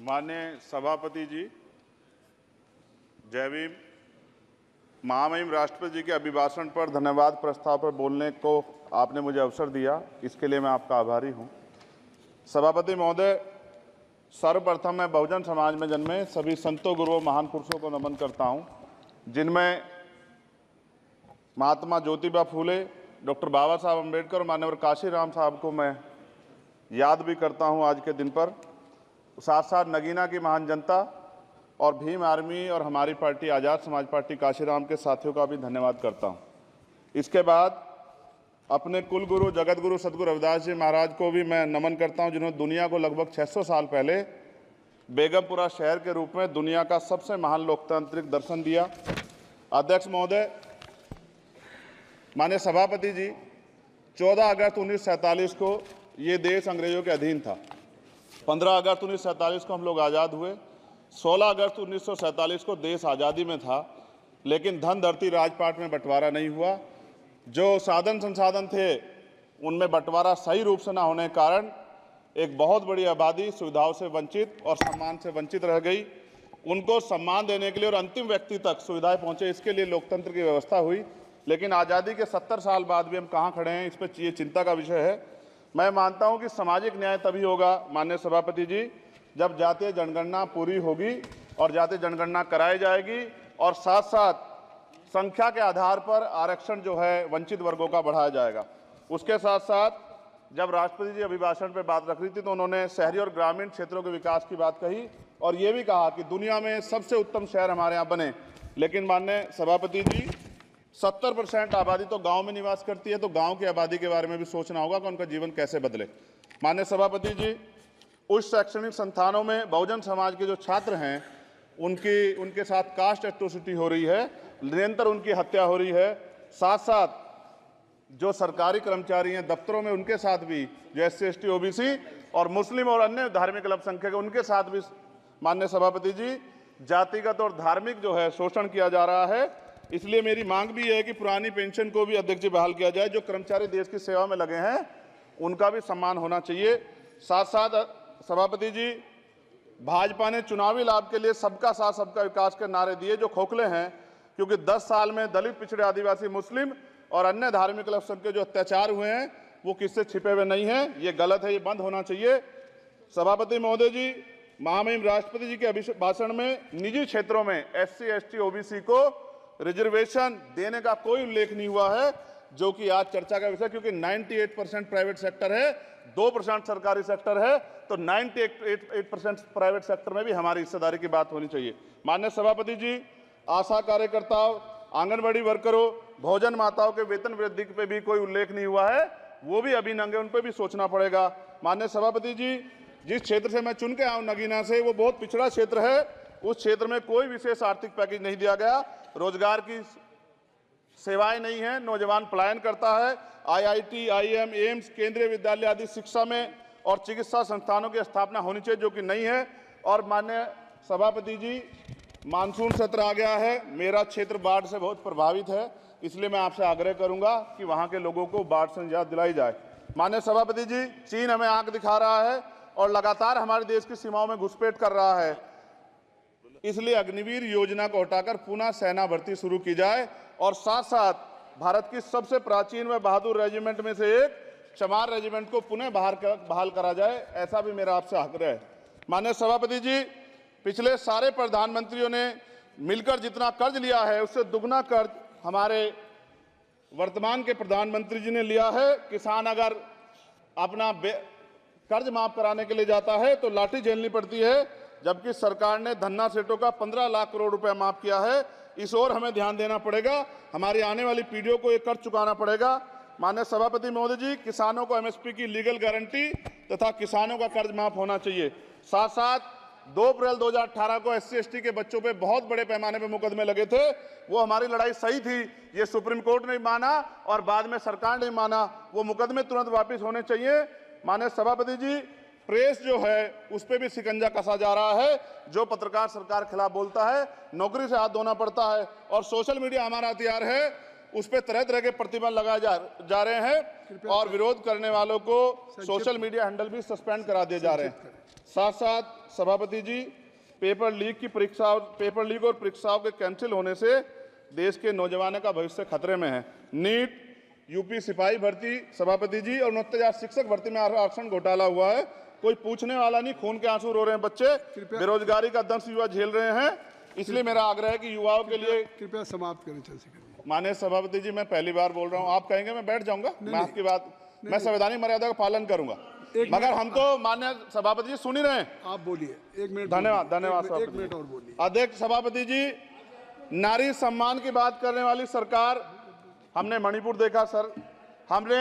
माननीय सभापति जी, जय भीम। महामहिम राष्ट्रपति जी के अभिभाषण पर धन्यवाद प्रस्ताव पर बोलने को आपने मुझे अवसर दिया, इसके लिए मैं आपका आभारी हूं। सभापति महोदय, सर्वप्रथम मैं बहुजन समाज में जन्मे सभी संतों, गुरुओं, महान पुरुषों को नमन करता हूं, जिनमें महात्मा ज्योतिबा फूले, डॉक्टर बाबा साहब अम्बेडकर और माननीय काशीराम साहब को मैं याद भी करता हूं आज के दिन पर। साथ साथ नगीना की महान जनता और भीम आर्मी और हमारी पार्टी आज़ाद समाज पार्टी काशीराम के साथियों का भी धन्यवाद करता हूं। इसके बाद अपने कुल गुरु जगत गुरु सतगुरु रविदास जी महाराज को भी मैं नमन करता हूं, जिन्होंने दुनिया को लगभग 600 साल पहले बेगमपुरा शहर के रूप में दुनिया का सबसे महान लोकतांत्रिक दर्शन दिया। अध्यक्ष महोदय, माननीय सभापति जी, 14 अगस्त 1947 को ये देश अंग्रेजों के अधीन था। 15 अगस्त 1947 को हम लोग आज़ाद हुए। 16 अगस्त 1947 को देश आज़ादी में था, लेकिन धन धरती राजपाट में बंटवारा नहीं हुआ। जो साधन संसाधन थे उनमें बंटवारा सही रूप से न होने के कारण एक बहुत बड़ी आबादी सुविधाओं से वंचित और सम्मान से वंचित रह गई। उनको सम्मान देने के लिए और अंतिम व्यक्ति तक सुविधाएं पहुंचे, इसके लिए लोकतंत्र की व्यवस्था हुई। लेकिन आज़ादी के 70 साल बाद भी हम कहाँ खड़े हैं, इस पर ये चिंता का विषय है। मैं मानता हूं कि सामाजिक न्याय तभी होगा माननीय सभापति जी, जब जातीय जनगणना पूरी होगी और जातीय जनगणना कराई जाएगी और साथ साथ संख्या के आधार पर आरक्षण जो है वंचित वर्गों का बढ़ाया जाएगा। उसके साथ साथ जब राष्ट्रपति जी अभिभाषण पर बात रख रही थी तो उन्होंने शहरी और ग्रामीण क्षेत्रों के विकास की बात कही और ये भी कहा कि दुनिया में सबसे उत्तम शहर हमारे यहाँ बने। लेकिन माननीय सभापति जी, 70% आबादी तो गांव में निवास करती है, तो गांव की आबादी के बारे में भी सोचना होगा कि उनका जीवन कैसे बदले। माननीय सभापति जी, उच्च शैक्षणिक संस्थानों में बहुजन समाज के जो छात्र हैं उनके साथ कास्ट एट्रोसिटी हो रही है, निरंतर उनकी हत्या हो रही है। साथ साथ जो सरकारी कर्मचारी हैं दफ्तरों में, उनके साथ भी जो SC ST OBC और मुस्लिम और अन्य धार्मिक अल्पसंख्यक उनके साथ भी माननीय सभापति जी जातिगत और धार्मिक जो है शोषण किया जा रहा है। इसलिए मेरी मांग भी है कि पुरानी पेंशन को भी अध्यक्ष जी बहाल किया जाए। जो कर्मचारी देश की सेवा में लगे हैं उनका भी सम्मान होना चाहिए। साथ साथ सभापति जी, भाजपा ने चुनावी लाभ के लिए सबका साथ सबका विकास के नारे दिए जो खोखले हैं, क्योंकि 10 साल में दलित, पिछड़े, आदिवासी, मुस्लिम और अन्य धार्मिक अल्पसंख्यक जो अत्याचार हुए हैं वो किससे छिपे हुए नहीं हैं। ये गलत है, ये बंद होना चाहिए। सभापति महोदय जी, महामहिम राष्ट्रपति जी के अभिभाषण में निजी क्षेत्रों में SC ST OBC को रिजर्वेशन देने का कोई उल्लेख नहीं हुआ है, जो कि आज चर्चा का विषय, क्योंकि 98% प्राइवेट सेक्टर है, 2% सरकारी सेक्टर है, तो 98% प्राइवेट सेक्टर में भी हमारी हिस्सेदारी की बात होनी चाहिए। माननीय सभापति जी, आशा कार्यकर्ताओं, आंगनबाड़ी वर्करों, भोजन माताओं के वेतन वृद्धि पे भी कोई उल्लेख नहीं हुआ है, वो भी अभी नंगे, उन पर भी सोचना पड़ेगा। माननीय सभापति जी, जिस क्षेत्र से मैं चुन के आऊँ नगीना से, वो बहुत पिछड़ा क्षेत्र है। उस क्षेत्र में कोई विशेष आर्थिक पैकेज नहीं दिया गया, रोजगार की सेवाएं नहीं है, नौजवान पलायन करता है। IIT, IIM, एम्स, केंद्रीय विद्यालय आदि शिक्षा में और चिकित्सा संस्थानों की स्थापना होनी चाहिए, जो कि नहीं है। और माननीय सभापति जी, मानसून सत्र आ गया है, मेरा क्षेत्र बाढ़ से बहुत प्रभावित है, इसलिए मैं आपसे आग्रह करूंगा कि वहां के लोगों को बाढ़ से निजात दिलाई जाए। माननीय सभापति जी, चीन हमें आंख दिखा रहा है और लगातार हमारे देश की सीमाओं में घुसपैठ कर रहा है, इसलिए अग्निवीर योजना को हटाकर पुनः सेना भर्ती शुरू की जाए और साथ साथ भारत की सबसे प्राचीन व बहादुर रेजिमेंट में से एक चमार रेजिमेंट को पुनः बहाल करा जाए, ऐसा भी मेरा आपसे आग्रह है। माननीय सभापति जी, पिछले सारे प्रधानमंत्रियों ने मिलकर जितना कर्ज लिया है उससे दुगना कर्ज हमारे वर्तमान के प्रधानमंत्री जी ने लिया है। किसान अगर अपना कर्ज माफ कराने के लिए जाता है तो लाठी झेलनी पड़ती है, जबकि सरकार ने धन्ना सेठों का 15 लाख करोड़ रुपया माफ किया है। इस ओर हमें ध्यान देना पड़ेगा, हमारी आने वाली पीढ़ियों को ये कर्ज चुकाना पड़ेगा। माननीय सभापति महोदय जी, किसानों को MSP की लीगल गारंटी तथा किसानों का कर्ज माफ होना चाहिए। साथ साथ 2 अप्रैल 2018 को SC ST के बच्चों पे बहुत बड़े पैमाने पे मुकदमे लगे थे, वो हमारी लड़ाई सही थी, ये सुप्रीम कोर्ट ने माना और बाद में सरकार ने माना, वो मुकदमे तुरंत वापस होने चाहिए। माननीय सभापति जी, प्रेस जो है उस पर भी शिकंजा कसा जा रहा है। जो पत्रकार सरकार खिलाफ बोलता है नौकरी से हाथ धोना पड़ता है और सोशल मीडिया हमारा हथियार है। उस पर तरह तरह के प्रतिबंध लगाए जा रहे हैं और विरोध करने वालों को सोशल मीडिया हैंडल भी सस्पेंड करा दिए जा रहे हैं। साथ साथ सभापति जी, पेपर लीक और परीक्षाओं के कैंसिल होने से देश के नौजवानों का भविष्य खतरे में है। नीट, यूपी सिपाही भर्ती सभापति जी और 69,000 शिक्षक भर्ती में आरक्षण घोटाला हुआ है, कोई पूछने वाला नहीं, खून के आंसू रो रहे हैं बच्चे, बेरोजगारी का दंश युवा झेल रहे हैं। इसलिए मेरा आग्रह है कि युवाओं के लिए कृपया समाप्त करें चंद्रशेखर। माननीय सभापति जी, मैं पहली बार बोल रहा हूं, आप कहेंगे मैं बैठ जाऊंगा, मैं आपकी बात, मैं संवैधानिक मर्यादा का पालन करूंगा, मगर हम तो माननीय सभापति जी सुन ही रहे हैं। आप बोलिए, 1 मिनट। धन्यवाद। 1 मिनट और बोलिए। अध्यक्ष सभापति जी, नारी सम्मान की बात करने वाली सरकार, हमने मणिपुर देखा सर, हमने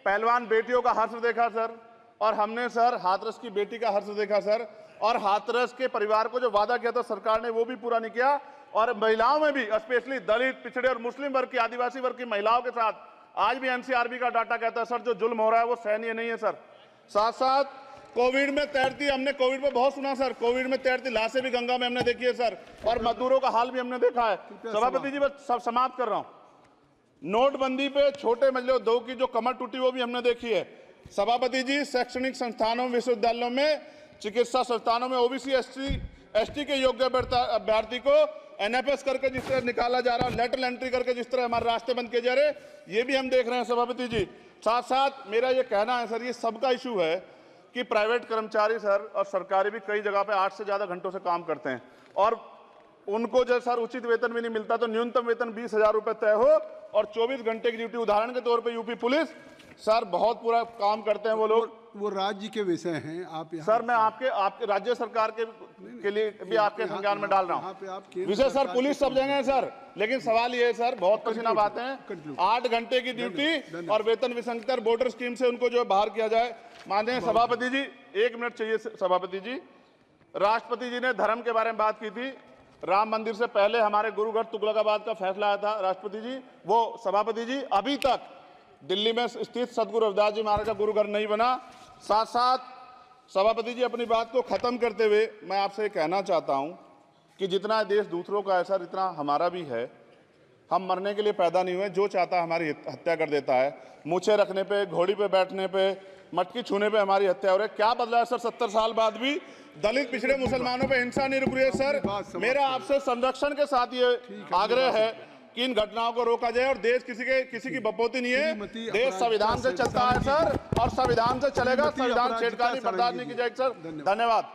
पहलवान बेटियों का हर्ष देखा सर, और हमने सर हाथरस की बेटी का हर्ष देखा सर, और हाथरस के परिवार को जो वादा किया था सरकार ने वो भी पूरा नहीं किया। और महिलाओं में भी, स्पेशली दलित, पिछड़े और मुस्लिम वर्ग की, आदिवासी वर्ग की महिलाओं के साथ आज भी एनसीआरबी का डाटा कहता है सर जो जुल्म हो रहा है वो सहनीय नहीं है सर। साथ साथ कोविड में तैरती, हमने कोविड में बहुत सुना सर, कोविड में तैरती लाशें भी गंगा में हमने देखी है सर, और मजदूरों का हाल भी हमने देखा है। सभापति जी, बस सब समाप्त कर रहा हूं। नोटबंदी पे छोटे मजले उद्योग की जो कमर टूटी वो भी हमने देखी है। सभापति जी, शैक्षणिक संस्थानों, विश्वविद्यालयों में, चिकित्सा संस्थानों में ओबीसी एसटी के योग्य अभ्यर्थी को एनएफएस करके जिस तरह निकाला जा रहा है, लेटरल एंट्री करके जिस तरह हमारे रास्ते बंद किए जा रहे, ये भी हम देख रहे हैं सभापति जी। साथ साथ मेरा ये कहना है सर, ये सबका इशू है कि प्राइवेट कर्मचारी सर और सरकारी भी कई जगह पे 8 से ज्यादा घंटों से काम करते हैं और उनको जो सर उचित वेतन भी नहीं मिलता, तो न्यूनतम वेतन 20,000 रुपए तय हो और 24 घंटे की ड्यूटी। उदाहरण के तौर पे यूपी पुलिस सर बहुत पूरा काम करते हैं वो लोग, वो राज्य के विषय हैं। आप सर मैं आपके राज्य सरकार के लिए भी आपके संज्ञान में डाल रहा हूँ विषय सर, पुलिस सब जगह है सर, लेकिन सवाल ये है सर, बहुत पसीना बातें हैं, 8 घंटे की ड्यूटी और वेतन विसंगति, बॉर्डर स्कीम से उनको जो बाहर किया जाए। माननीय सभापति जी, 1 मिनट चाहिए सभापति जी। राष्ट्रपति जी ने धर्म के बारे में बात की थी, राम मंदिर से पहले हमारे गुरुघर तुगलकाबाद का फैसला आया था राष्ट्रपति जी, वो सभापति जी अभी तक दिल्ली में स्थित सदगुरु रविदास जी महाराज का गुरुघर नहीं बना। साथ साथ सभापति जी, अपनी बात को खत्म करते हुए मैं आपसे कहना चाहता हूं कि जितना देश दूसरों का है सर, इतना हमारा भी है। हम मरने के लिए पैदा नहीं हुए, जो चाहता है हमारी हत्या कर देता है। मूछे रखने पे, घोड़ी पे बैठने पे, मटकी छूने पे हमारी हत्या हो रही है। क्या बदला है सर 70 साल बाद भी? दलित, पिछड़े, मुसलमानों पे हिंसा नहीं रुक रही है सर। मेरा आपसे संरक्षण के साथ ये आग्रह है कि इन घटनाओं को रोका जाए और देश किसी की बपोती नहीं है, देश संविधान से चलता है सर और संविधान से चलेगा, संविधान छेड़खानी बर्दाश्त नहीं की जाएगी सर। धन्यवाद।